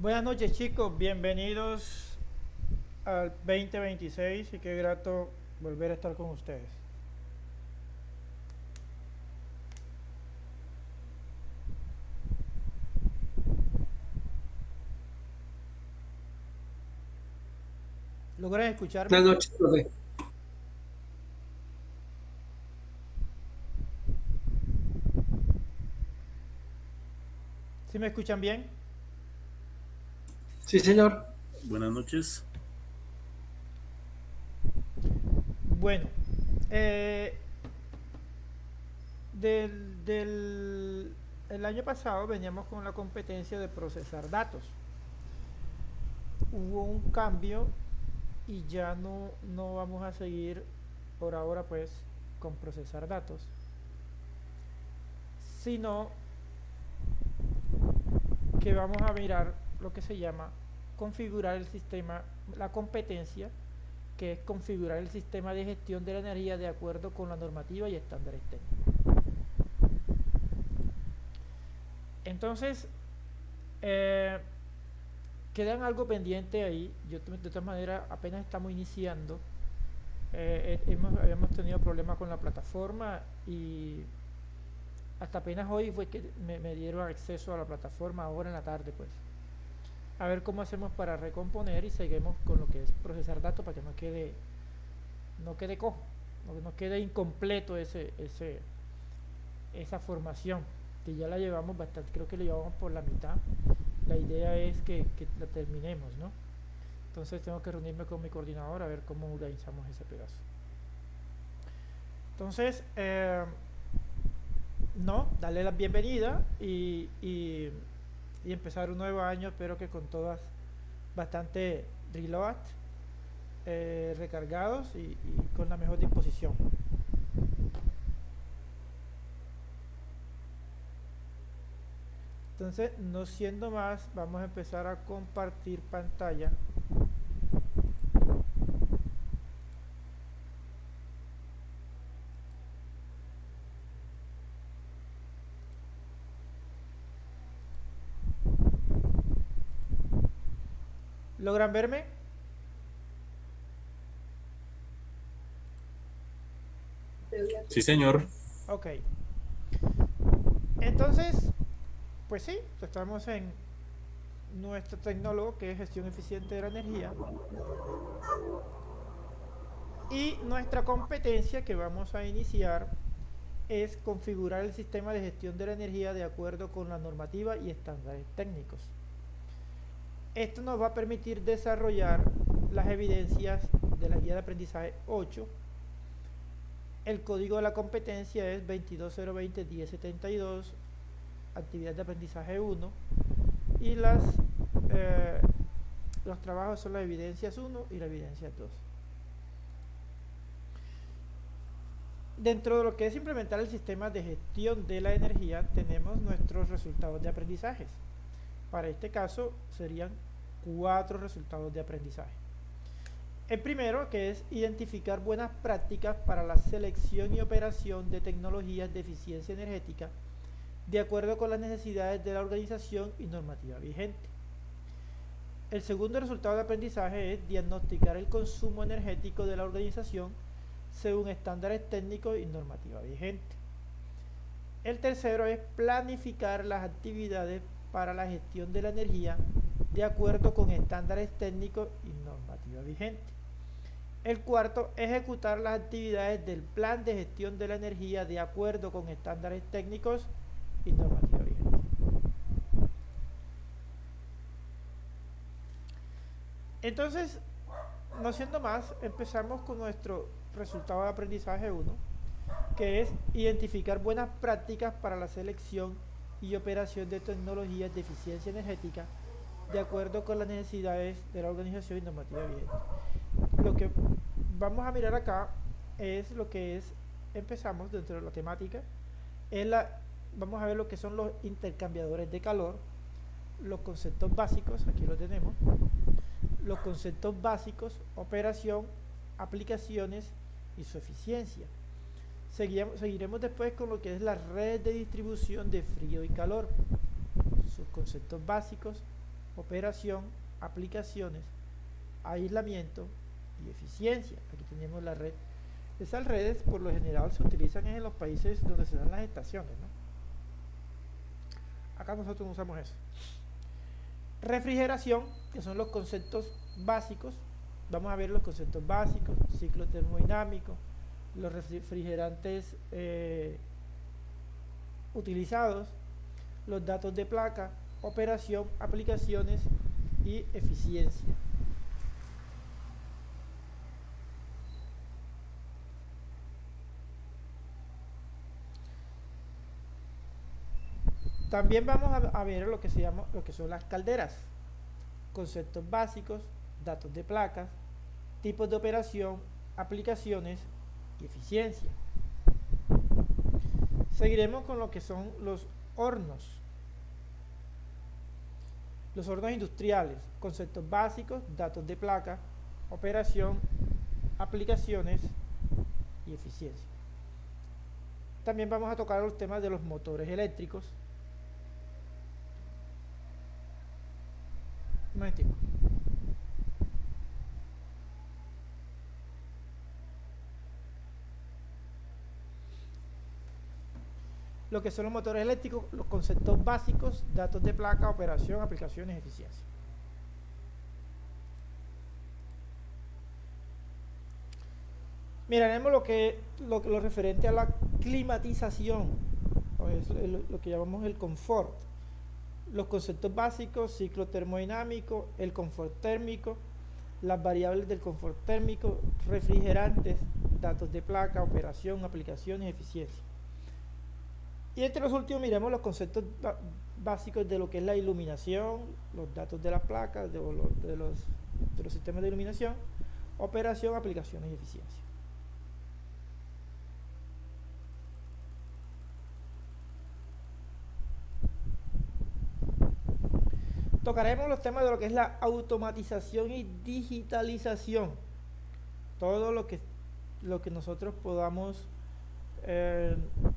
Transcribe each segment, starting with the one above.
Buenas noches chicos, bienvenidos al 2026 y qué grato volver a estar con ustedes. ¿Logran escucharme? Buenas noches, profe. ¿Sí me escuchan bien? Sí, señor. Buenas noches. Bueno, eh, el año pasado veníamos con la competencia de procesar datos. Hubo un cambio y ya no vamos a seguir por ahora pues con procesar datos, sino que vamos a mirar lo que se llama configurar el sistema, la competencia, que es configurar el sistema de gestión de la energía de acuerdo con la normativa y estándares técnicos. Entonces, eh, quedan algo pendiente ahí. Yo de todas maneras apenas estamos iniciando. Habíamos tenido problemas con la plataforma y hasta apenas hoy fue que me dieron acceso a la plataforma ahora en la tarde pues. A ver cómo hacemos para recomponer y seguimos con lo que es procesar datos para que no quede cojo, no quede incompleto esa formación, que ya la llevamos bastante, creo que la llevamos por la mitad. La idea es que la terminemos, ¿no? Entonces tengo que reunirme con mi coordinador a ver cómo organizamos ese pedazo. Entonces, no, darle la bienvenida y empezar un nuevo año, espero que con todas bastante reload, recargados y con la mejor disposición. Entonces, no siendo más, vamos a empezar a compartir pantalla. ¿Logran verme? Sí, señor. Ok. Entonces, pues sí, estamos en nuestro tecnólogo que es gestión eficiente de la energía y nuestra competencia que vamos a iniciar es configurar el sistema de gestión de la energía de acuerdo con la normativa y estándares técnicos. Esto nos va a permitir desarrollar las evidencias de la guía de aprendizaje 8. El código de la competencia es 22020-1072, actividad de aprendizaje 1, y los trabajos son las evidencias 1 y la evidencia 2. Dentro de lo que es implementar el sistema de gestión de la energía, tenemos nuestros resultados de aprendizajes. Para este caso serían 4 resultados de aprendizaje. El primero, que es identificar buenas prácticas para la selección y operación de tecnologías de eficiencia energética de acuerdo con las necesidades de la organización y normativa vigente. El segundo resultado de aprendizaje es diagnosticar el consumo energético de la organización según estándares técnicos y normativa vigente. El tercero es planificar las actividades para la gestión de la energía de acuerdo con estándares técnicos y normativa vigente. El cuarto, ejecutar las actividades del plan de gestión de la energía de acuerdo con estándares técnicos y normativa vigente. Entonces, no siendo más, empezamos con nuestro resultado de aprendizaje 1, que es identificar buenas prácticas para la selección y operación de tecnologías de eficiencia energética de acuerdo con las necesidades de la organización y normativa vigente. Lo que vamos a mirar acá es lo que es, empezamos dentro de la temática, vamos a ver lo que son los intercambiadores de calor, los conceptos básicos, aquí lo tenemos, los conceptos básicos, operación, aplicaciones y su eficiencia. Seguiremos después con lo que es la red de distribución de frío y calor, sus conceptos básicos, operación, aplicaciones, aislamiento y eficiencia. Aquí tenemos la red. Esas redes por lo general se utilizan en los países donde se dan las estaciones, ¿no? Acá nosotros no usamos eso. Refrigeración, que son los conceptos básicos. Vamos a ver los conceptos básicos: ciclo termodinámico, los refrigerantes utilizados, los datos de placa, operación, aplicaciones y eficiencia. También vamos a ver lo que son las calderas: conceptos básicos, datos de placas, tipos de operación, aplicaciones y eficiencia. Seguiremos con lo que son los hornos. Los hornos industriales: conceptos básicos, datos de placa, operación, aplicaciones y eficiencia. También vamos a tocar los temas de los motores eléctricos. Un momentico. Lo que son los motores eléctricos, los conceptos básicos, datos de placa, operación, aplicaciones, eficiencia. Miraremos lo referente a la climatización, pues, lo que llamamos el confort. Los conceptos básicos: ciclo termodinámico, el confort térmico, las variables del confort térmico, refrigerantes, datos de placa, operación, aplicaciones, eficiencia. Y entre los últimos miremos los conceptos básicos de lo que es la iluminación, los datos de las placas, de los sistemas de iluminación, operación, aplicaciones y eficiencia. Tocaremos los temas de lo que es la automatización y digitalización. Todo lo que nosotros podamos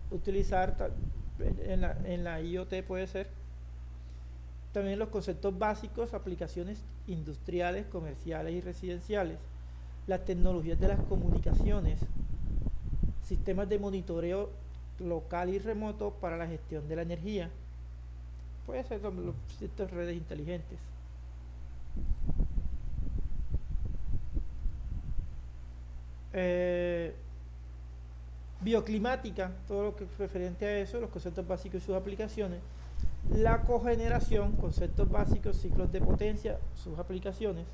utilizar en la IoT puede ser. También los conceptos básicos, aplicaciones industriales, comerciales y residenciales, las tecnologías de las comunicaciones, sistemas de monitoreo local y remoto para la gestión de la energía. Puede ser estas redes inteligentes. Bioclimática, todo lo que es referente a eso, los conceptos básicos y sus aplicaciones. La cogeneración, conceptos básicos, ciclos de potencia, sus aplicaciones.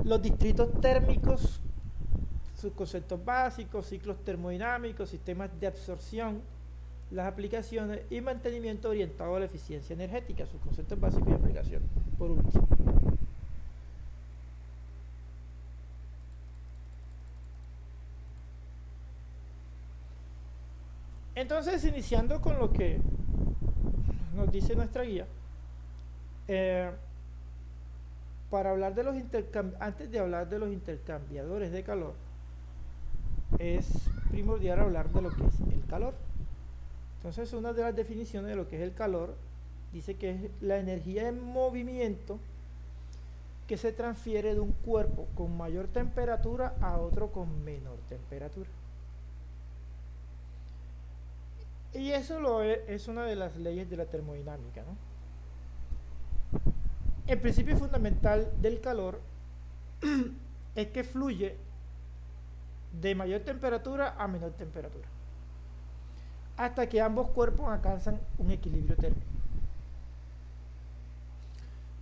Los distritos térmicos, sus conceptos básicos, ciclos termodinámicos, sistemas de absorción, las aplicaciones y mantenimiento orientado a la eficiencia energética, sus conceptos básicos y aplicaciones, por último. Entonces, iniciando con lo que nos dice nuestra guía, para hablar de antes de hablar de los intercambiadores de calor, es primordial hablar de lo que es el calor. Entonces, una de las definiciones de lo que es el calor dice que es la energía en movimiento que se transfiere de un cuerpo con mayor temperatura a otro con menor temperatura. Y eso es una de las leyes de la termodinámica, ¿no? El principio fundamental del calor es que fluye de mayor temperatura a menor temperatura, hasta que ambos cuerpos alcanzan un equilibrio térmico.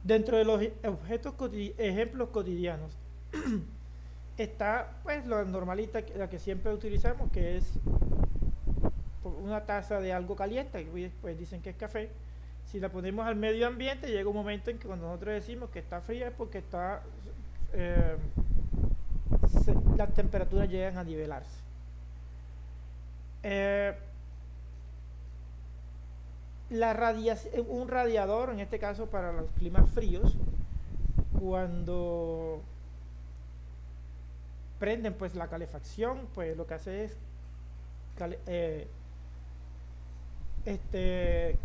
Dentro de los ejemplos cotidianos está pues la normalita, la que siempre utilizamos, que es una taza de algo caliente, que pues dicen que es café. Si la ponemos al medio ambiente, llega un momento en que cuando nosotros decimos que está fría es porque las temperaturas llegan a nivelarse. Un radiador, en este caso para los climas fríos, cuando prenden pues la calefacción, pues lo que hace es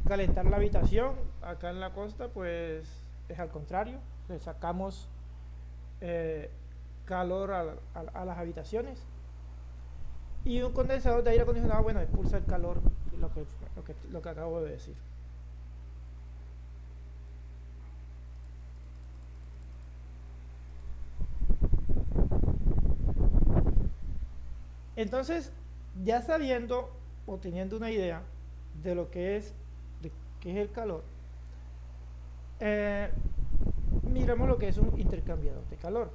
calentar la habitación. Acá en la costa pues es al contrario, le sacamos eh, calor a las habitaciones, y un condensador de aire acondicionado, bueno, expulsa el calor, lo que acabo de decir. Entonces, ya sabiendo o teniendo una idea de lo que es, de qué es el calor, eh, miremos lo que es un intercambiador de calor.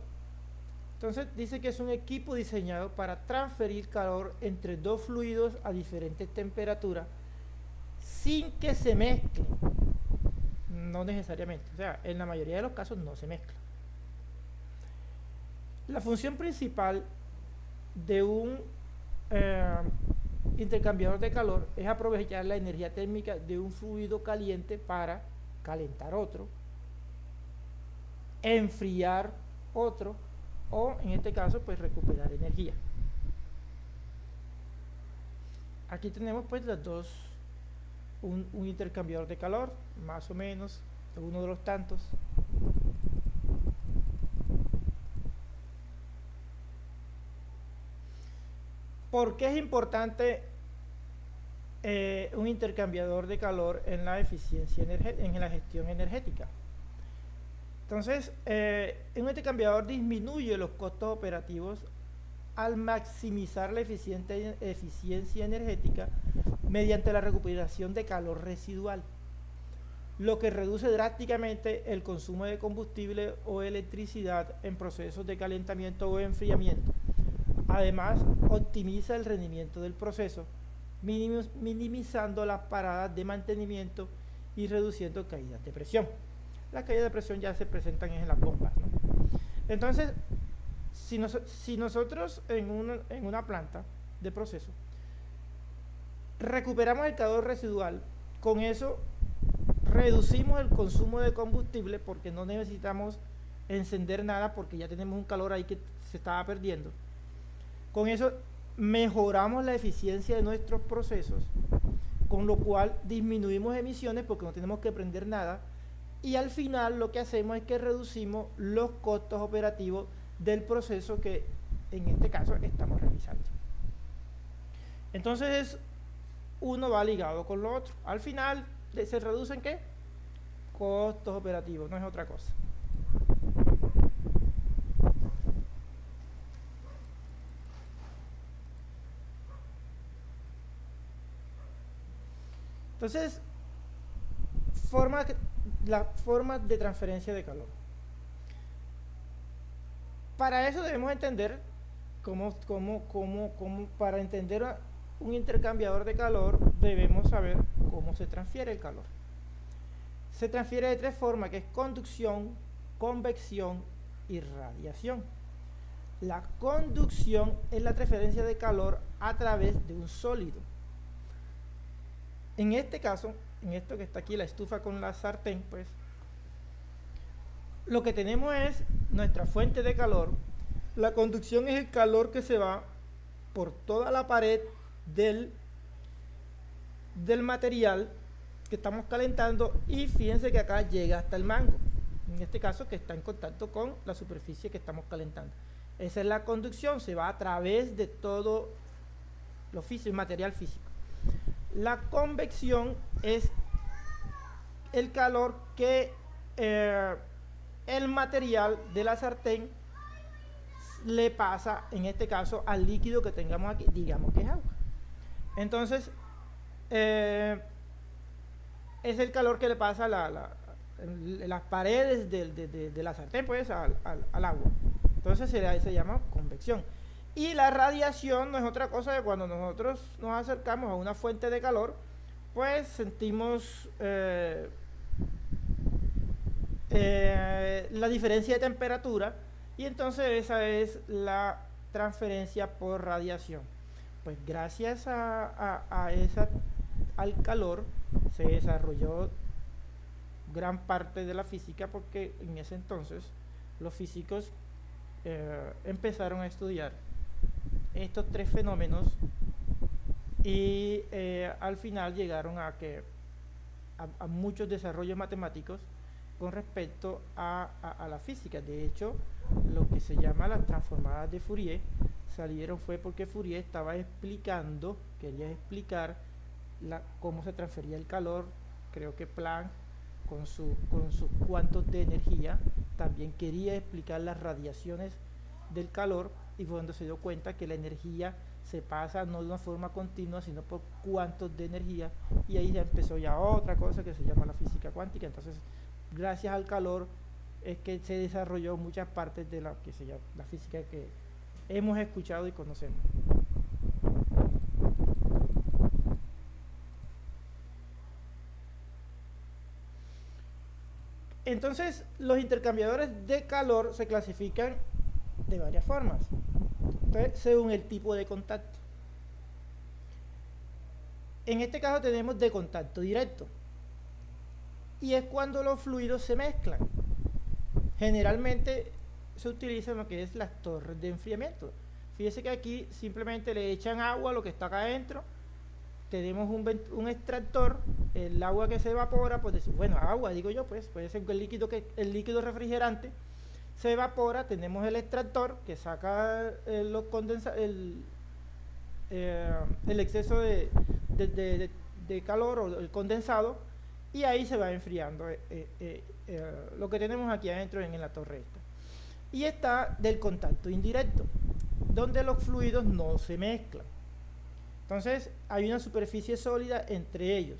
Entonces dice que es un equipo diseñado para transferir calor entre dos fluidos a diferentes temperaturas sin que se mezclen. No necesariamente, o sea, en la mayoría de los casos no se mezcla. La función principal de un eh, intercambiador de calor es aprovechar la energía térmica de un fluido caliente para calentar otro, enfriar otro, o en este caso pues recuperar energía. Aquí tenemos pues las dos, un intercambiador de calor, más o menos, uno de los tantos. ¿Por qué es importante un intercambiador de calor en la eficiencia en la gestión energética? Entonces, un intercambiador disminuye los costos operativos al maximizar la eficiencia energética mediante la recuperación de calor residual, lo que reduce drásticamente el consumo de combustible o electricidad en procesos de calentamiento o enfriamiento. Además, optimiza el rendimiento del proceso, minimizando las paradas de mantenimiento y reduciendo caídas de presión. Las caídas de presión ya se presentan en las bombas, ¿no? Entonces, si nosotros en una planta de proceso recuperamos el calor residual, con eso reducimos el consumo de combustible porque no necesitamos encender nada porque ya tenemos un calor ahí que se estaba perdiendo. Con eso mejoramos la eficiencia de nuestros procesos, con lo cual disminuimos emisiones porque no tenemos que prender nada, y al final lo que hacemos es que reducimos los costos operativos del proceso que en este caso estamos realizando. Entonces uno va ligado con lo otro. Al final se reducen ¿qué? Costos operativos, no es otra cosa. Entonces, la forma de transferencia de calor. Para eso debemos entender para entender un intercambiador de calor, debemos saber cómo se transfiere el calor. Se transfiere de tres formas, que es conducción, convección y radiación. La conducción es la transferencia de calor a través de un sólido. En este caso, en esto que está aquí, la estufa con la sartén, pues lo que tenemos es nuestra fuente de calor. La conducción es el calor que se va por toda la pared del material que estamos calentando, y fíjense que acá llega hasta el mango, en este caso que está en contacto con la superficie que estamos calentando. Esa es la conducción, se va a través de todo lo físico, el material físico. La convección es el calor que el material de la sartén le pasa, en este caso, al líquido que tengamos aquí, digamos que es agua. Entonces, es el calor que le pasa las paredes de la sartén, pues, al agua. Entonces se llama convección. Y la radiación no es otra cosa que cuando nosotros nos acercamos a una fuente de calor, pues sentimos la diferencia de temperatura, y entonces esa es la transferencia por radiación. Pues gracias al calor se desarrolló gran parte de la física, porque en ese entonces los físicos empezaron a estudiar estos tres fenómenos y al final llegaron a muchos desarrollos matemáticos con respecto a la física. De hecho, lo que se llama las transformadas de Fourier salieron fue porque Fourier quería explicar cómo se transfería el calor. Creo que Planck con sus cuantos de energía también quería explicar las radiaciones del calor, y fue cuando se dio cuenta que la energía se pasa no de una forma continua sino por cuantos de energía, y ahí ya empezó ya otra cosa que se llama la física cuántica. Entonces, gracias al calor es que se desarrolló muchas partes de la física que hemos escuchado y conocemos. Entonces, los intercambiadores de calor se clasifican de varias formas. Entonces, según el tipo de contacto. En este caso tenemos de contacto directo, y es cuando los fluidos se mezclan. Generalmente se utilizan lo que es las torres de enfriamiento. Fíjese que aquí simplemente le echan agua a lo que está acá adentro. Tenemos un extractor, el agua que se evapora, pues bueno, agua digo yo, pues puede ser el líquido refrigerante se evapora. Tenemos el extractor que saca el exceso de calor o el condensado, y ahí se va enfriando lo que tenemos aquí adentro en la torre esta. Y está del contacto indirecto, donde los fluidos no se mezclan. Entonces hay una superficie sólida entre ellos,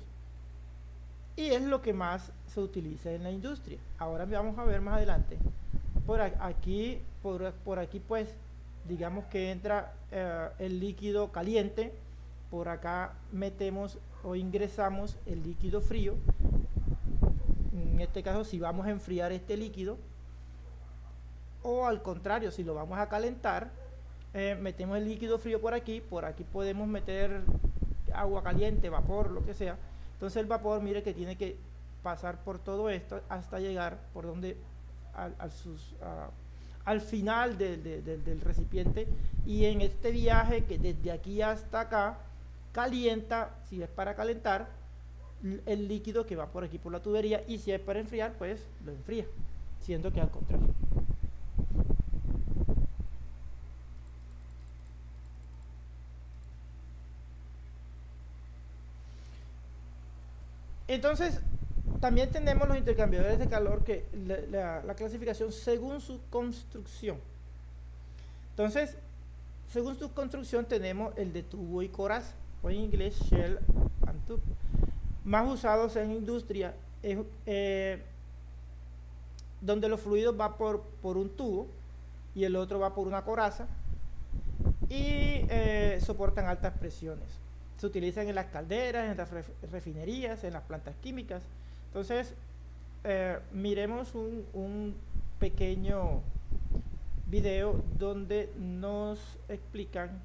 y es lo que más se utiliza en la industria. Ahora vamos a ver más adelante. Por aquí pues digamos que entra el líquido caliente. Por acá metemos o ingresamos el líquido frío. En este caso, si vamos a enfriar este líquido, o al contrario, si lo vamos a calentar, metemos el líquido frío por aquí podemos meter agua caliente, vapor, lo que sea. Entonces el vapor, mire que tiene que pasar por todo esto hasta llegar por donde al final del recipiente, y en este viaje que desde aquí hasta acá calienta, si es para calentar, el líquido que va por aquí por la tubería, y si es para enfriar, pues lo enfría, siendo que al contrario. Entonces, también tenemos los intercambiadores de calor, que la clasificación según su construcción. Entonces, según su construcción tenemos el de tubo y coraza, o en inglés shell and tube. Más usados en industria es donde los fluidos van por un tubo y el otro va por una coraza, y soportan altas presiones. Se utilizan en las calderas, en las refinerías, en las plantas químicas. Entonces, miremos un pequeño video donde nos explican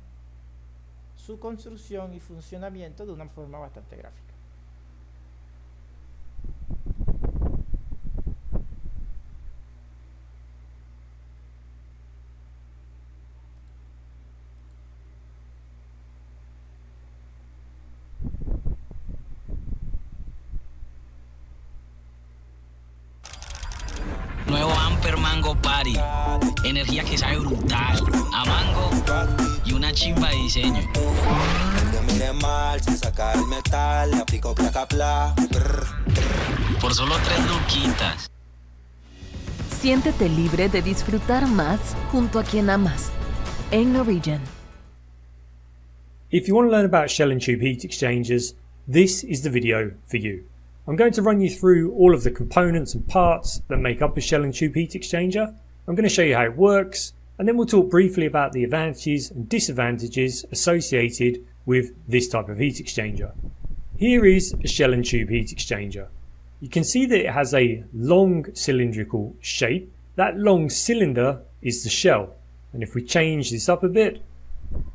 su construcción y funcionamiento de una forma bastante gráfica. Nuevo Amper Mango Party. Energía que sabe brutal. A mango y una chimba de diseño. Por solo 3 luquitas. Siéntete libre de disfrutar más junto a quien amas. En Norwegian. If you want to learn about shell and tube heat exchangers, this is the video for you. I'm going to run you through all of the components and parts that make up a shell and tube heat exchanger. I'm going to show you how it works, and then we'll talk briefly about the advantages and disadvantages associated with this type of heat exchanger. Here is a shell and tube heat exchanger. You can see that it has a long cylindrical shape. That long cylinder is the shell, and if we change this up a bit,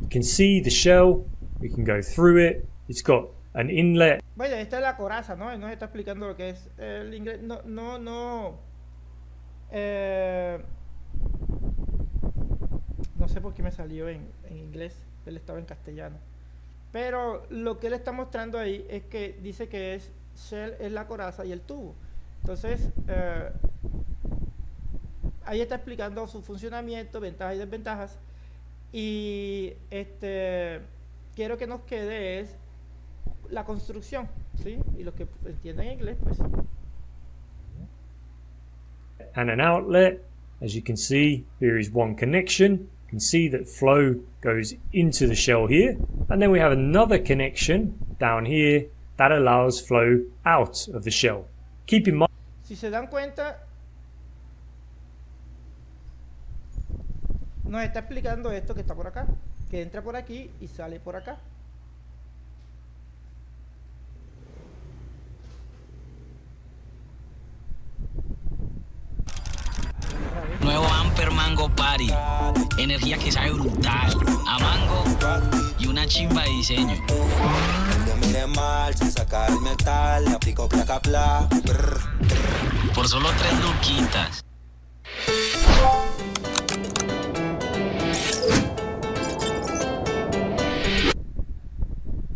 you can see the shell, we can go through it, it's got an inlet. Bueno, esta es la coraza, ¿no? Nos está explicando lo que es el inglés. No sé por qué me salió en inglés, él estaba en castellano. Pero lo que él está mostrando ahí es que dice que es shell es la coraza y el tubo. Entonces, ahí está explicando su funcionamiento, ventajas y desventajas. Y quiero que nos quede es la construcción, ¿sí? Y los que entiendan inglés, pues. And an outlet. As you can see, there is one connection. You can see that flow goes into the shell here, and then we have another connection down here that allows flow out of the shell. Keep in mind, Si se dan cuenta, nos está explicando esto que está por acá, que entra por aquí y sale por acá. Nuevo Amper Mango Party. Energía que sabe brutal. A mango y una chimba de diseño. Que mire mal, sin sacar el metal, le aplico placa pla. Por solo 3 luquitas.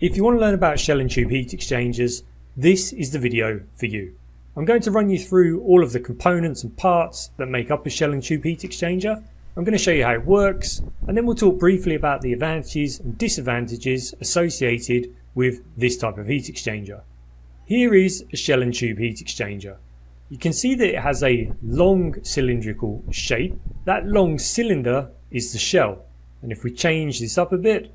if you want to learn about shell and tube heat exchangers, this is the video for you. I'm going to run you through all of the components and parts that make up a shell and tube heat exchanger. I'm going to show you how it works, and then we'll talk briefly about the advantages and disadvantages associated with this type of heat exchanger. Here is a shell and tube heat exchanger. You can see that it has a long cylindrical shape. That long cylinder is the shell, and if we change this up a bit,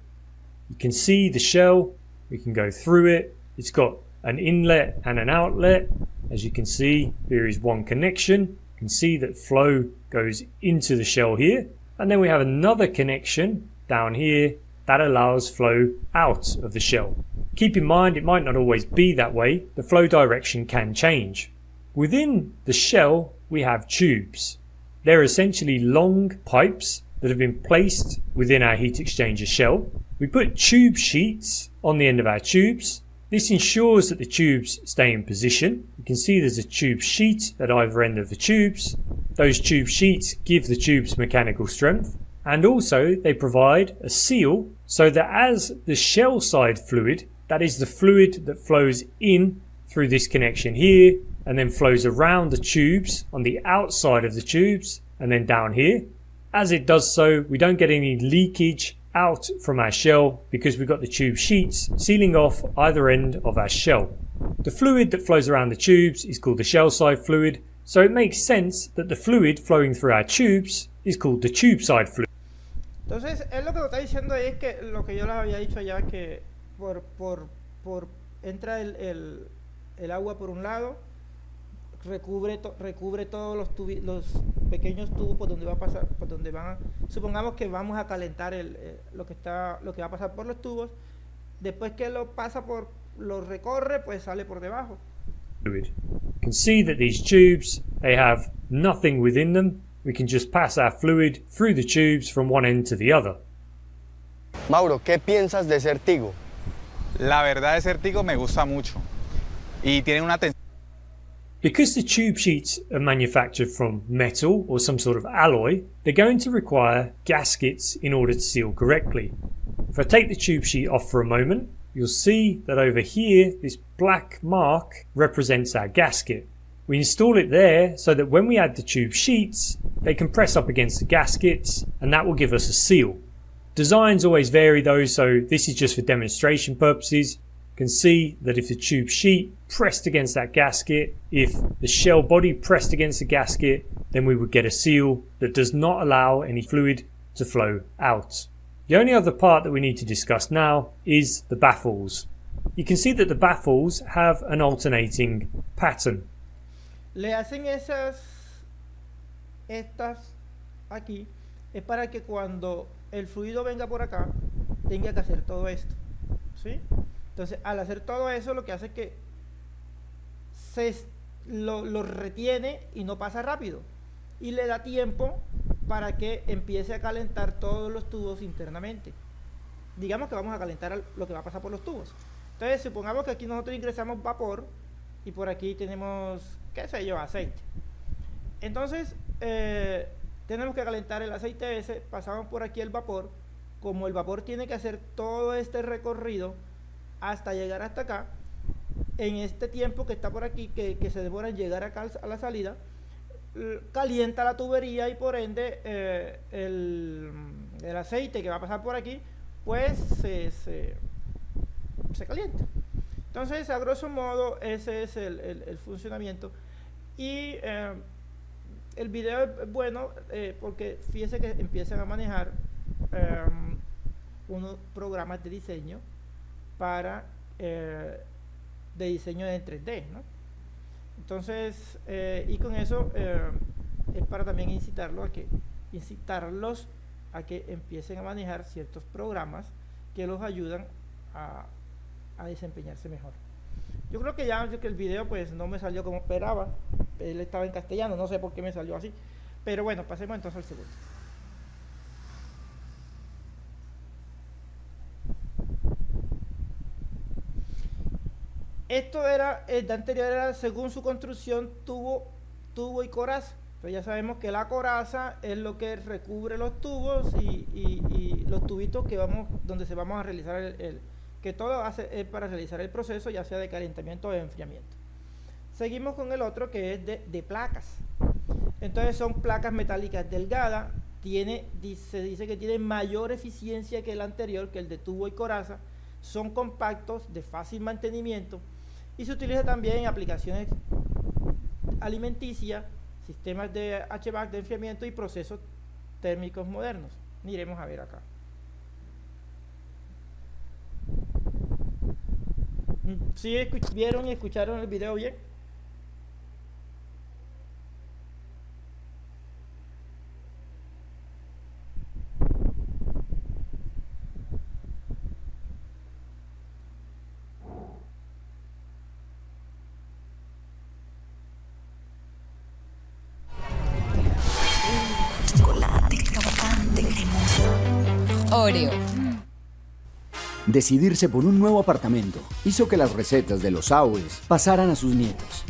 you can see the shell. We can go through it. It's got an inlet and an outlet. As you can see, there is one connection. You can see that flow goes into the shell here, and then we have another connection down here that allows flow out of the shell. Keep in mind, it might not always be that way. The flow direction can change. Within the shell, we have tubes. They're essentially long pipes that have been placed within our heat exchanger shell. We put tube sheets on the end of our tubes. This ensures that the tubes stay in position. You can see there's a tube sheet at either end of the tubes. Those tube sheets give the tubes mechanical strength, and also they provide a seal so that as the shell side fluid, that is the fluid that flows in through this connection here and then flows around the tubes on the outside of the tubes and then down here. As it does so, we don't get any leakage out from our shell because we've got the tube sheets sealing off either end of our shell. The fluid that flows around the tubes is called the shell side fluid, so it makes sense that the fluid flowing through our tubes is called the tube side fluid. Entonces, él lo que nos está diciendo ahí es que lo que yo les había dicho ya, que entra el agua por un lado, recubre todos los pequeños tubos por donde va a pasar, por donde van, supongamos que vamos a calentar lo que va a pasar por los tubos. Después que lo recorre, pues sale por debajo. You can see that these tubes, they have nothing within them. We can just pass our fluid through the tubes from one end to the other. Mauro, ¿qué piensas de Certigo? La verdad de Certigo me gusta mucho y tiene una tensión. Because the tube sheets are manufactured from metal or some sort of alloy, they're going to require gaskets in order to seal correctly. If I take the tube sheet off for a moment, you'll see that over here, this black mark represents our gasket. We install it there so that when we add the tube sheets, they can press up against the gaskets and that will give us a seal. Designs always vary though, so this is just for demonstration purposes. You can see that if the tube sheet pressed against that gasket, if the shell body pressed against the gasket, then we would get a seal that does not allow any fluid to flow out. The only other part that we need to discuss now is the baffles. You can see that the baffles have an alternating pattern. Le hacen estas aquí, es para que cuando el fluido venga por acá, tenga que hacer todo esto, ¿sí? Entonces, al hacer todo eso, lo que hace es que lo retiene y no pasa rápido. Y le da tiempo para que empiece a calentar todos los tubos internamente. Digamos que vamos a calentar lo que va a pasar por los tubos. Entonces, supongamos que aquí nosotros ingresamos vapor y por aquí tenemos, qué sé yo, aceite. Entonces, tenemos que calentar el aceite ese, pasamos por aquí el vapor. como el vapor tiene que hacer todo este recorrido hasta llegar hasta acá, en este tiempo que está por aquí, que se demora en llegar acá a la salida, calienta la tubería y por ende el aceite que va a pasar por aquí pues se calienta. Entonces, a grosso modo, ese es el funcionamiento. Y el video es bueno porque fíjense que empiezan a manejar unos programas de diseño para de diseño en 3D, ¿no? Entonces, y con eso es para también incitarlos a que empiecen a manejar ciertos programas que los ayudan a desempeñarse mejor. Yo creo que ya que el video pues no me salió como esperaba. Él estaba en castellano, no sé por qué me salió así. Pero bueno, pasemos entonces al segundo. Esto era, el de anterior era según su construcción tubo y coraza. Pero ya sabemos que la coraza es lo que recubre los tubos y los tubitos que donde se vamos a realizar que todo es para realizar el proceso, ya sea de calentamiento o de enfriamiento. Seguimos con el otro que es de placas. Entonces son placas metálicas delgadas. Se dice que tiene mayor eficiencia que el anterior, que el de tubo y coraza. Son compactos, de fácil mantenimiento y se utiliza también en aplicaciones alimenticias, sistemas de HVAC de enfriamiento y procesos térmicos modernos. Miremos a ver acá. ¿Sí vieron y escucharon el video bien? Chocolate, crocante, cremoso. Oreo. Decidirse por un nuevo apartamento hizo que las recetas de los abuelos pasaran a sus nietos.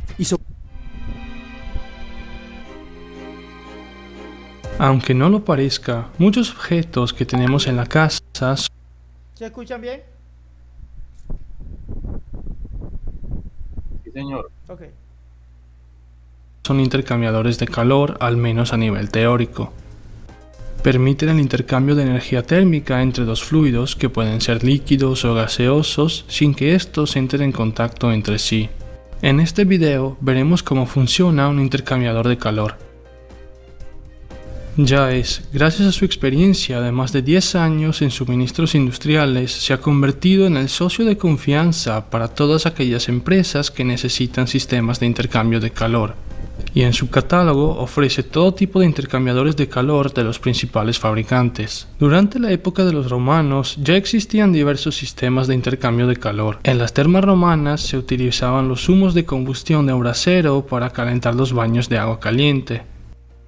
Aunque no lo parezca, muchos objetos que tenemos en la casa ¿se escuchan bien? Sí, señor. Ok. son intercambiadores de calor, al menos a nivel teórico. Permiten el intercambio de energía térmica entre dos fluidos que pueden ser líquidos o gaseosos sin que estos entren en contacto entre sí. En este video veremos cómo funciona un intercambiador de calor. Jaes, gracias a su experiencia de más de 10 años en suministros industriales, se ha convertido en el socio de confianza para todas aquellas empresas que necesitan sistemas de intercambio de calor. Y en su catálogo ofrece todo tipo de intercambiadores de calor de los principales fabricantes. Durante la época de los romanos ya existían diversos sistemas de intercambio de calor. En las termas romanas se utilizaban los humos de combustión de un brasero para calentar los baños de agua caliente.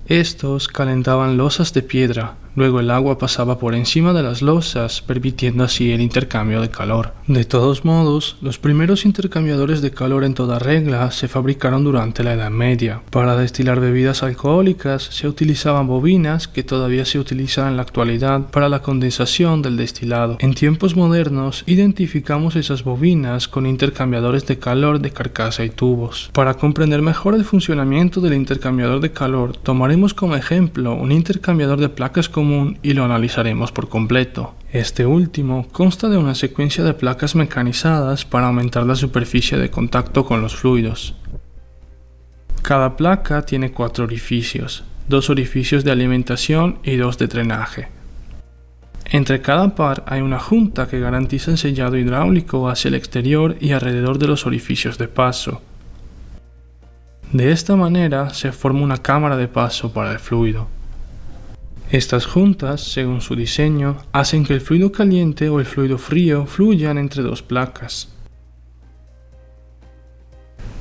Estos calentaban losas de piedra, luego el agua pasaba por encima de las losas, permitiendo así el intercambio de calor. De todos modos, los primeros intercambiadores de calor en toda regla se fabricaron durante la Edad Media. Para destilar bebidas alcohólicas se utilizaban bobinas que todavía se utilizan en la actualidad para la condensación del destilado. En tiempos modernos identificamos esas bobinas con intercambiadores de calor de carcasa y tubos. Para comprender mejor el funcionamiento del intercambiador de calor, tomaremos como ejemplo un intercambiador de placas común y lo analizaremos por completo. Este último consta de una secuencia de placas mecanizadas para aumentar la superficie de contacto con los fluidos. Cada placa tiene 4 orificios, 2 orificios de alimentación y 2 de drenaje. Entre cada par hay una junta que garantiza el sellado hidráulico hacia el exterior y alrededor de los orificios de paso. De esta manera se forma una cámara de paso para el fluido. Estas juntas, según su diseño, hacen que el fluido caliente o el fluido frío fluyan entre dos placas.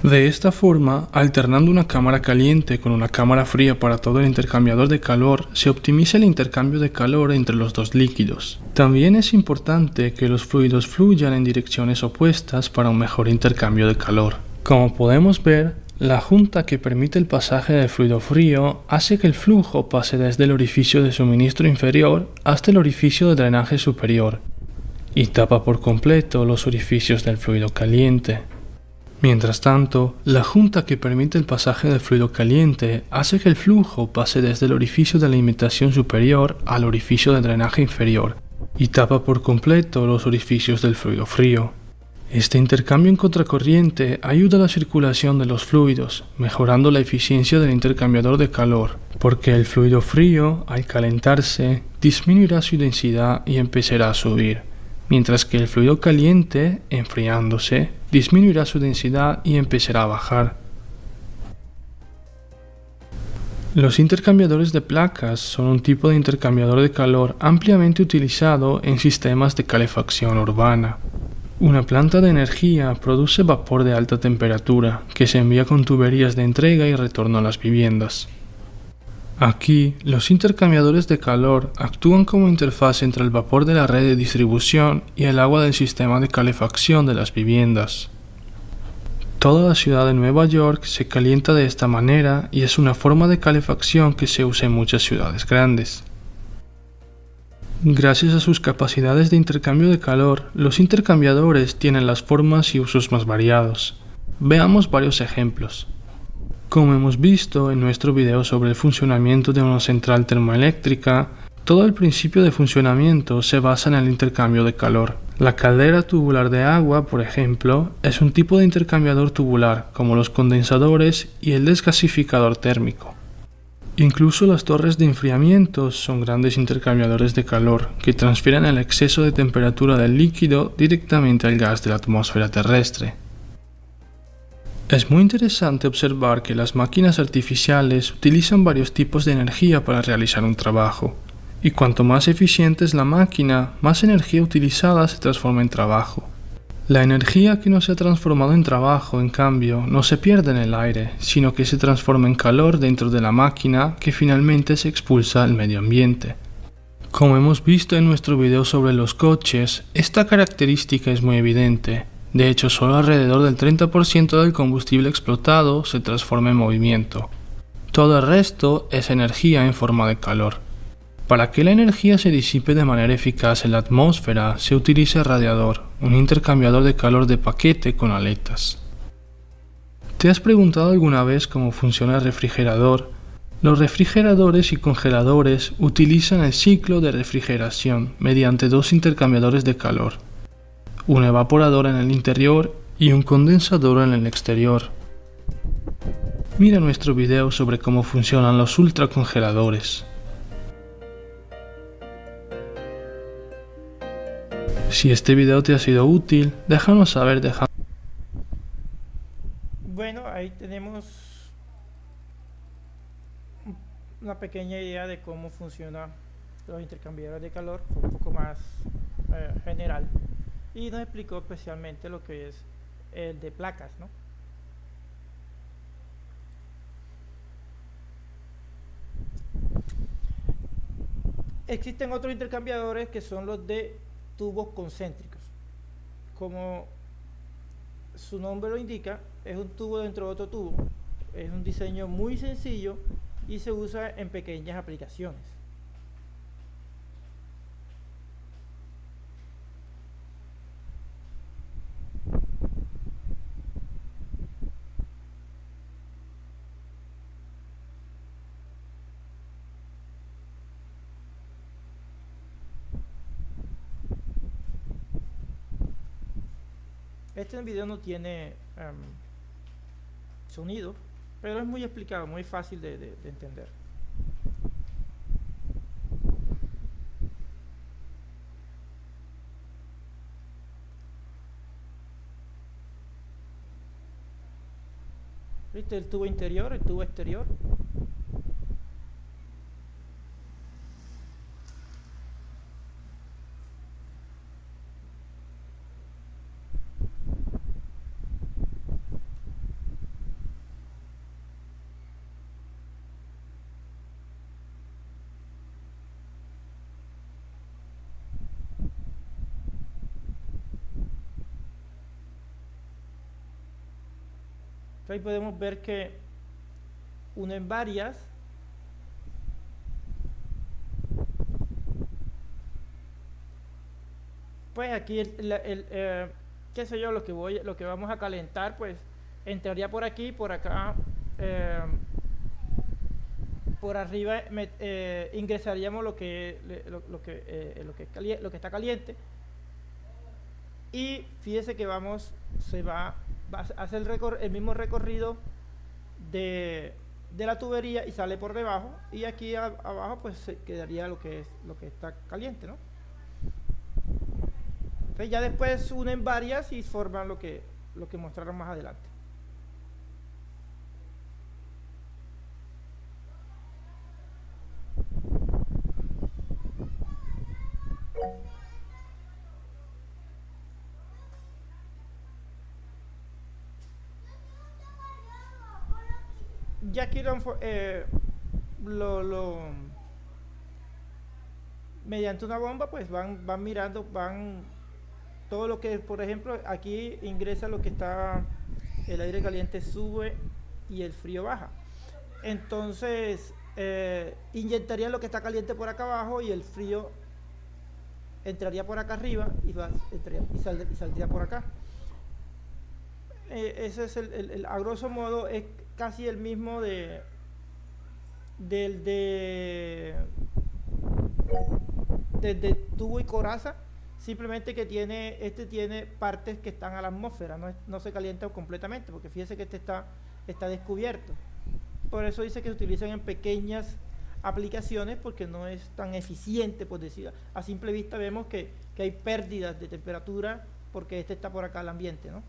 De esta forma, alternando una cámara caliente con una cámara fría para todo el intercambiador de calor, se optimiza el intercambio de calor entre los dos líquidos. También es importante que los fluidos fluyan en direcciones opuestas para un mejor intercambio de calor. Como podemos ver, La junta que permite el pasaje del fluido frío hace que el flujo pase desde el orificio de suministro inferior hasta el orificio de drenaje superior y tapa por completo los orificios del fluido caliente. Mientras tanto, la junta que permite el pasaje del fluido caliente hace que el flujo pase desde el orificio de alimentación superior al orificio de drenaje inferior y tapa por completo los orificios del fluido frío. Este intercambio en contracorriente ayuda a la circulación de los fluidos, mejorando la eficiencia del intercambiador de calor, porque el fluido frío, al calentarse, disminuirá su densidad y empezará a subir, mientras que el fluido caliente, enfriándose, disminuirá su densidad y empezará a bajar. Los intercambiadores de placas son un tipo de intercambiador de calor ampliamente utilizado en sistemas de calefacción urbana. Una planta de energía produce vapor de alta temperatura que se envía con tuberías de entrega y retorno a las viviendas. Aquí, los intercambiadores de calor actúan como interfaz entre el vapor de la red de distribución y el agua del sistema de calefacción de las viviendas. Toda la ciudad de Nueva York se calienta de esta manera y es una forma de calefacción que se usa en muchas ciudades grandes. Gracias a sus capacidades de intercambio de calor, los intercambiadores tienen las formas y usos más variados. Veamos varios ejemplos. Como hemos visto en nuestro video sobre el funcionamiento de una central termoeléctrica, todo el principio de funcionamiento se basa en el intercambio de calor. La caldera tubular de agua, por ejemplo, es un tipo de intercambiador tubular, como los condensadores y el desgasificador térmico. Incluso las torres de enfriamiento son grandes intercambiadores de calor que transfieren el exceso de temperatura del líquido directamente al gas de la atmósfera terrestre. Es muy interesante observar que las máquinas artificiales utilizan varios tipos de energía para realizar un trabajo, y cuanto más eficiente es la máquina, más energía utilizada se transforma en trabajo. La energía que no se ha transformado en trabajo, en cambio, no se pierde en el aire, sino que se transforma en calor dentro de la máquina que finalmente se expulsa al medio ambiente. Como hemos visto en nuestro video sobre los coches, esta característica es muy evidente. De hecho, solo alrededor del 30% del combustible explotado se transforma en movimiento. Todo el resto es energía en forma de calor. Para que la energía se disipe de manera eficaz en la atmósfera, se utiliza el radiador, un intercambiador de calor de paquete con aletas. ¿Te has preguntado alguna vez cómo funciona el refrigerador? Los refrigeradores y congeladores utilizan el ciclo de refrigeración mediante dos intercambiadores de calor, un evaporador en el interior y un condensador en el exterior. Mira nuestro video sobre cómo funcionan los ultracongeladores. Si este video te ha sido útil, déjanos saber Bueno, ahí tenemos una pequeña idea de cómo funcionan los intercambiadores de calor, fue un poco más general, y nos explicó especialmente lo que es el de placas, ¿no? Existen otros intercambiadores que son los de tubos concéntricos. Como su nombre lo indica, es un tubo dentro de otro tubo. Es un diseño muy sencillo y se usa en pequeñas aplicaciones. Este video no tiene sonido, pero es muy explicado, muy fácil de entender. ¿Viste el tubo interior, el tubo exterior? Ahí podemos ver que unen varias. Pues aquí qué sé yo, lo que vamos a calentar, pues entraría por aquí, por acá, por arriba ingresaríamos lo que está caliente, y fíjese que se va a hacer el mismo recorrido de la tubería y sale por debajo, y aquí abajo pues se quedaría lo que está caliente, ¿no? Entonces ya después unen varias y forman lo que mostraron más adelante. Ya aquí mediante una bomba pues van mirando, todo lo que, por ejemplo, aquí ingresa lo que está, el aire caliente sube y el frío baja. Entonces inyectarían lo que está caliente por acá abajo y el frío entraría por acá arriba y saldría por acá. Ese es a grosso modo es casi el mismo desde tubo y coraza, simplemente que tiene partes que están a la atmósfera, no se calienta completamente, porque fíjese que está descubierto. Por eso dice que se utilizan en pequeñas aplicaciones, porque no es tan eficiente, por decir. A simple vista vemos que hay pérdidas de temperatura porque está por acá al ambiente, ¿no?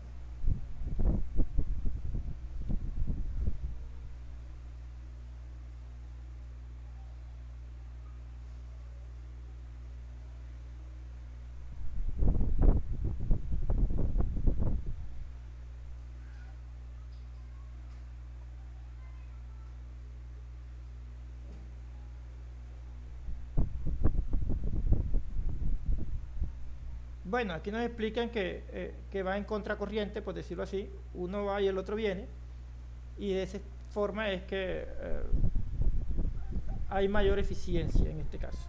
Bueno, aquí nos explican que va en contracorriente, por decirlo así. Uno va y el otro viene, y de esa forma es que hay mayor eficiencia en este caso.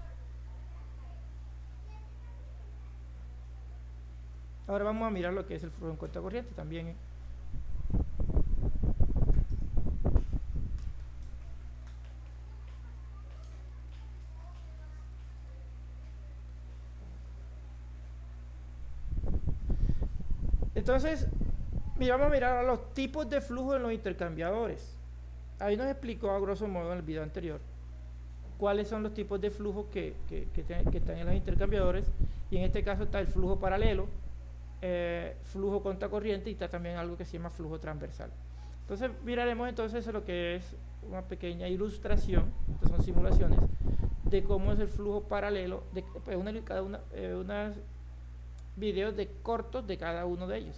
Ahora vamos a mirar lo que es el flujo en contracorriente también. Entonces, vamos a mirar a los tipos de flujo en los intercambiadores. Ahí nos explicó a grosso modo en el video anterior cuáles son los tipos de flujo que están en los intercambiadores, y en este caso está el flujo paralelo, flujo contracorriente, y está también algo que se llama flujo transversal. Entonces miraremos entonces lo que es una pequeña ilustración, estas son simulaciones de cómo es el flujo paralelo, unos videos cortos de cada uno de ellos.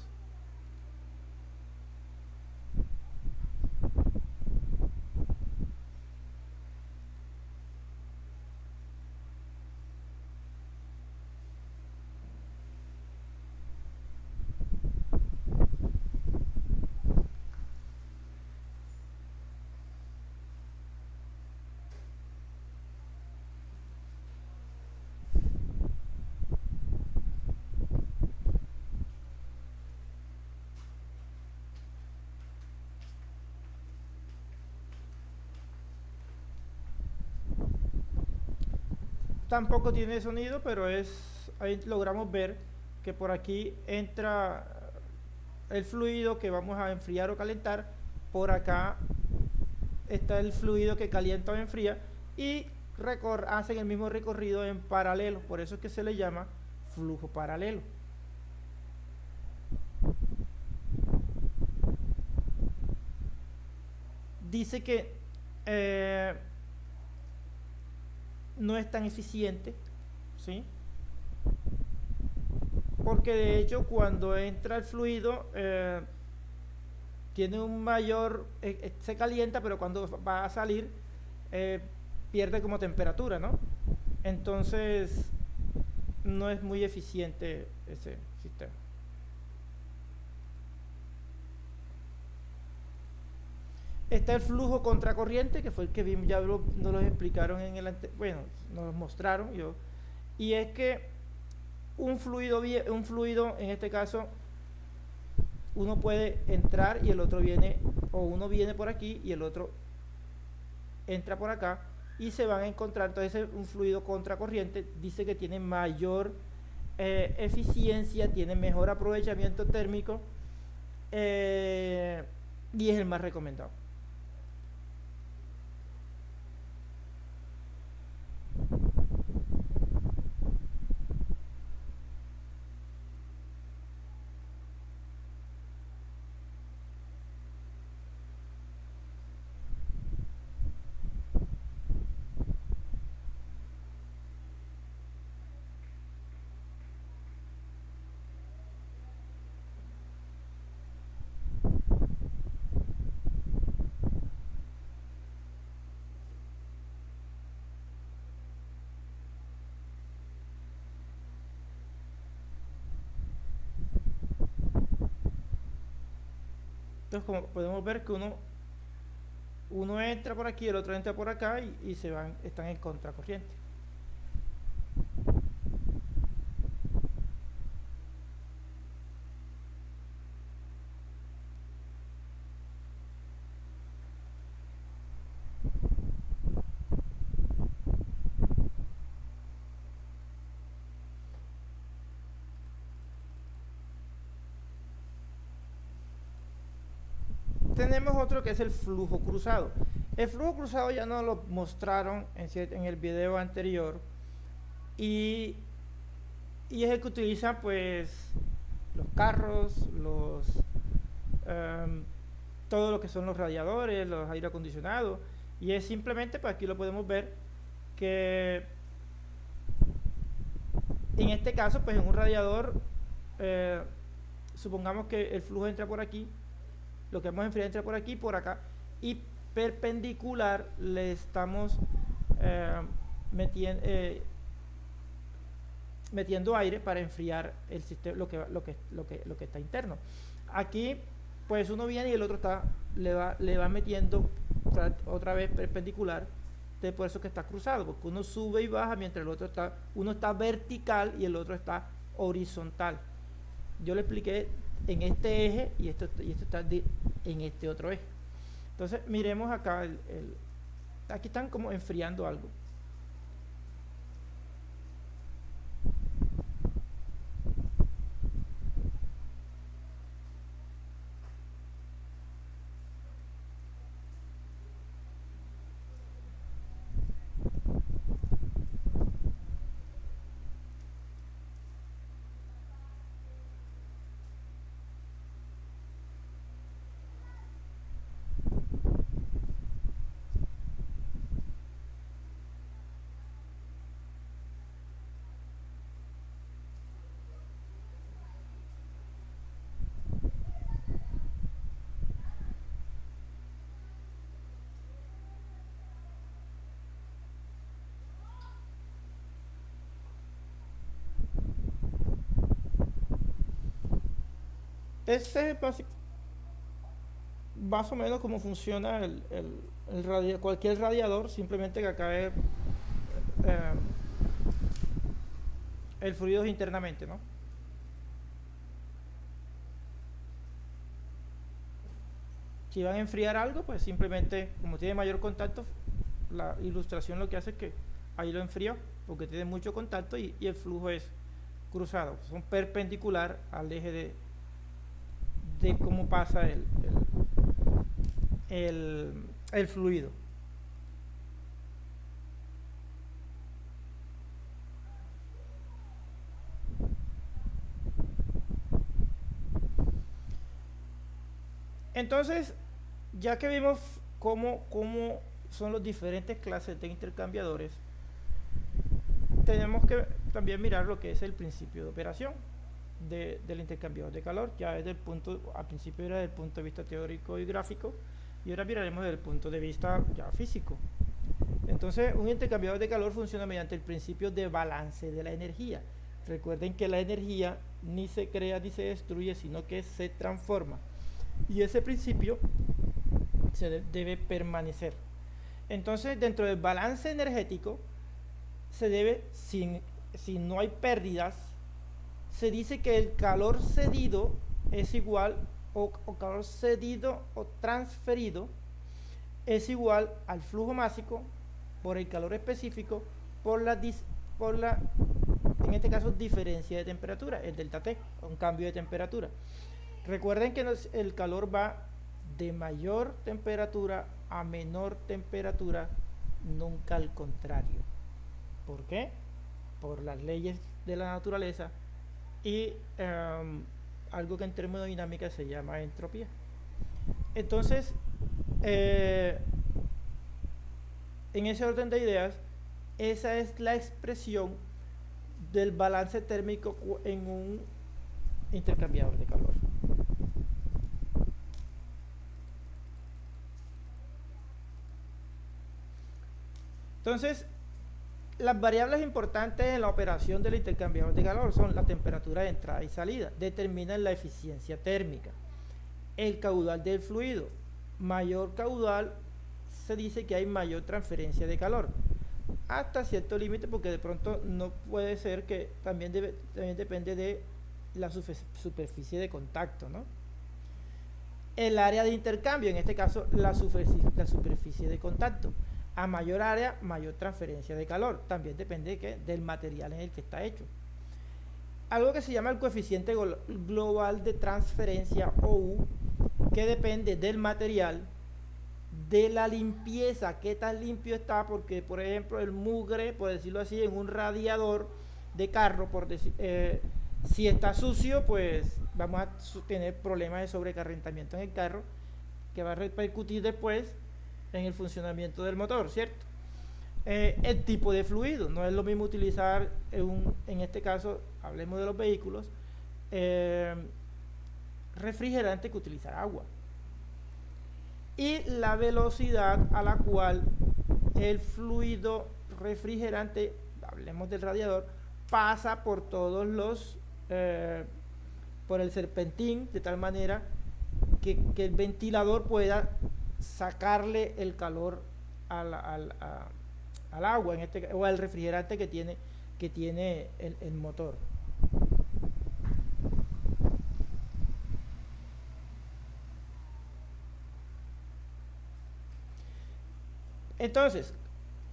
Tampoco tiene sonido, pero ahí logramos ver que por aquí entra el fluido que vamos a enfriar o calentar. Por acá está el fluido que calienta o enfría, y hacen el mismo recorrido en paralelo. Por eso es que se le llama flujo paralelo. Dice que no es tan eficiente, ¿sí? Porque de hecho cuando entra el fluido tiene un mayor, se calienta, pero cuando va a salir pierde como temperatura, ¿no? Entonces no es muy eficiente ese sistema. Está el flujo contracorriente, que fue el que vimos, ya nos lo explicaron en el bueno, nos mostraron y es que un fluido en este caso, uno puede entrar y el otro viene, o uno viene por aquí y el otro entra por acá y se van a encontrar. Entonces un fluido contracorriente dice que tiene mayor eficiencia, tiene mejor aprovechamiento térmico y es el más recomendado. Entonces, como podemos ver que uno entra por aquí, el otro entra por acá y están en contracorriente. Tenemos otro que es el flujo cruzado. El flujo cruzado ya nos lo mostraron en el video anterior y es el que utilizan pues los carros, todo lo que son los radiadores, los aire acondicionados, y es simplemente, pues aquí lo podemos ver, que en este caso pues en un radiador supongamos que el flujo entra por aquí, lo que vamos a enfriar entra por aquí, por acá, y perpendicular le estamos metiendo aire para enfriar el sistema, lo que está interno. Aquí pues uno viene y el otro le va metiendo otra vez perpendicular, por eso que está cruzado, porque uno sube y baja mientras uno está vertical y el otro está horizontal. Yo le expliqué en este eje y esto está en este otro eje. Entonces miremos acá, aquí están como enfriando algo. Ese es más o menos como funciona cualquier radiador, simplemente que acá es el fluido internamente, ¿no? Si van a enfriar algo, pues simplemente, como tiene mayor contacto, la ilustración lo que hace es que ahí lo enfrió, porque tiene mucho contacto y el flujo es cruzado, son perpendicular al eje de cómo pasa el fluido. Entonces, ya que vimos cómo son las diferentes clases de intercambiadores, tenemos que también mirar lo que es el principio de operación del intercambiador de calor. Ya desde al principio era desde el punto de vista teórico y gráfico, y ahora miraremos desde el punto de vista ya físico. Entonces, un intercambiador de calor funciona mediante el principio de balance de la energía. Recuerden que la energía ni se crea ni se destruye, sino que se transforma. Y ese principio debe permanecer. Entonces, dentro del balance energético, se debe, si no hay pérdidas, se dice que el calor cedido es igual, o calor cedido o transferido, es igual al flujo másico por el calor específico por la en este caso, diferencia de temperatura, el delta T, un cambio de temperatura. Recuerden que el calor va de mayor temperatura a menor temperatura, nunca al contrario. ¿Por qué? Por las leyes de la naturaleza y algo que en termodinámica se llama entropía. Entonces, en ese orden de ideas, esa es la expresión del balance térmico en un intercambiador de calor. Entonces, las variables importantes en la operación del intercambiador de calor son la temperatura de entrada y salida, determinan la eficiencia térmica, el caudal del fluido. Mayor caudal se dice que hay mayor transferencia de calor, hasta cierto límite, porque de pronto no puede ser, que también depende de la superficie de contacto, ¿no? El área de intercambio, en este caso la superficie de contacto. A mayor área, mayor transferencia de calor. También depende del material en el que está hecho. Algo que se llama el coeficiente global de transferencia, OU, que depende del material, de la limpieza, qué tan limpio está, porque por ejemplo el mugre, por decirlo así, en un radiador de carro, si está sucio, pues vamos a tener problemas de sobrecalentamiento en el carro, que va a repercutir después en el funcionamiento del motor, ¿cierto? El tipo de fluido, no es lo mismo utilizar en este caso, hablemos de los vehículos, refrigerante que utilizar agua. Y la velocidad a la cual el fluido refrigerante, hablemos del radiador, pasa por todos por el serpentín, de tal manera que el ventilador pueda sacarle el calor al agua, o al refrigerante que tiene el motor. Entonces,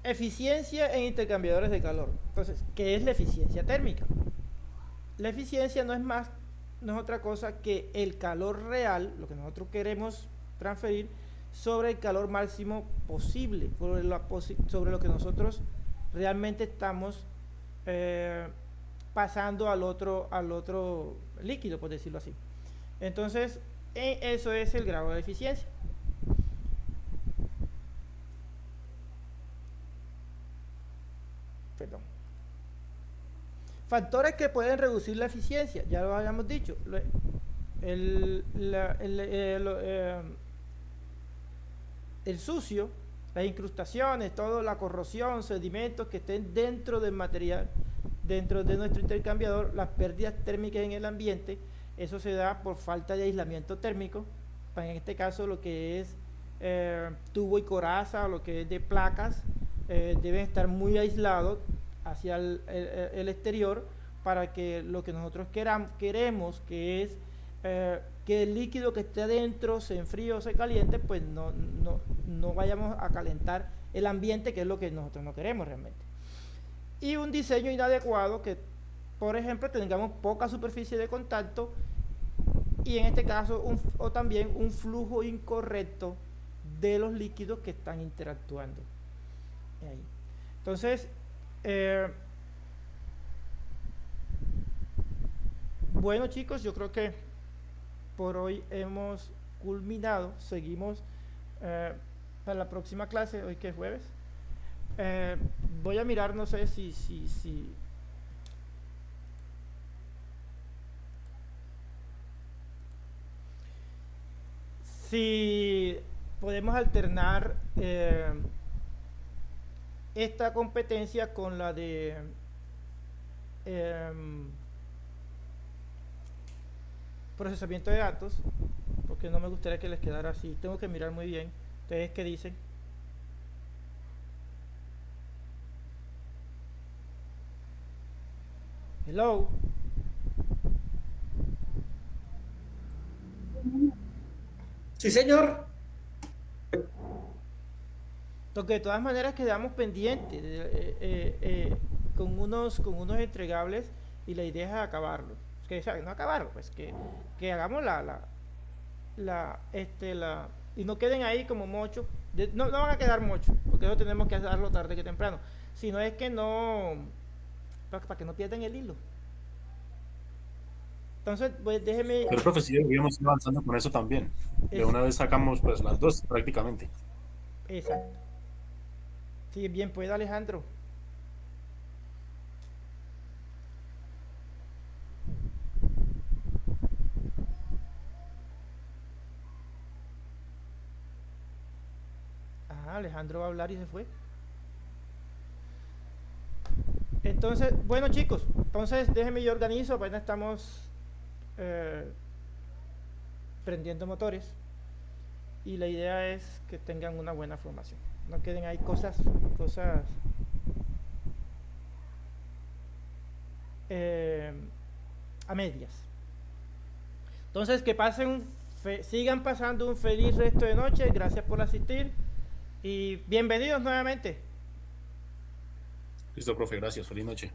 eficiencia en intercambiadores de calor. Entonces, ¿qué es la eficiencia térmica? La eficiencia no es otra cosa que el calor real, lo que nosotros queremos transferir, sobre el calor máximo posible, sobre lo que nosotros realmente estamos pasando al otro líquido, por decirlo así. Entonces, eso es el grado de eficiencia. Perdón. Factores que pueden reducir la eficiencia, ya lo habíamos dicho. El sucio, las incrustaciones, toda la corrosión, sedimentos que estén dentro del material, dentro de nuestro intercambiador, las pérdidas térmicas en el ambiente, eso se da por falta de aislamiento térmico, en este caso lo que es tubo y coraza, o lo que es de placas, deben estar muy aislados hacia el exterior, para que lo que nosotros queremos, que es que el líquido que esté adentro se enfríe o se caliente, pues no vayamos a calentar el ambiente, que es lo que nosotros no queremos realmente. Y un diseño inadecuado, que por ejemplo tengamos poca superficie de contacto, y en este caso o también un flujo incorrecto de los líquidos que están interactuando ahí. Entonces, bueno chicos, yo creo que por hoy hemos culminado. Seguimos para la próxima clase, hoy que es jueves. Voy a mirar, no sé si podemos alternar esta competencia con la de procesamiento de datos, porque no me gustaría que les quedara así. Tengo que mirar muy bien ¿Ustedes qué dicen? Hello. Sí, señor. Porque de todas maneras quedamos pendientes con unos entregables y la idea es acabarlo. O sea, no acabarlo, pues que hagamos y no queden ahí como mochos. No van a quedar mochos, porque eso tenemos que hacerlo tarde que temprano. Sino es que no, para que no pierdan el hilo. Entonces, pues déjeme. Pero profe, sí deberíamos ir avanzando con eso también. De una vez sacamos pues las dos prácticamente. Exacto. Sí, bien, pues Alejandro. Alejandro va a hablar y se fue. Entonces, bueno chicos, entonces déjenme yo organizo, apenas estamos prendiendo motores y la idea es que tengan una buena formación, no queden ahí cosas a medias. Entonces que pasen sigan pasando un feliz resto de noche, gracias por asistir y bienvenidos nuevamente. Listo, profe, gracias, feliz noche.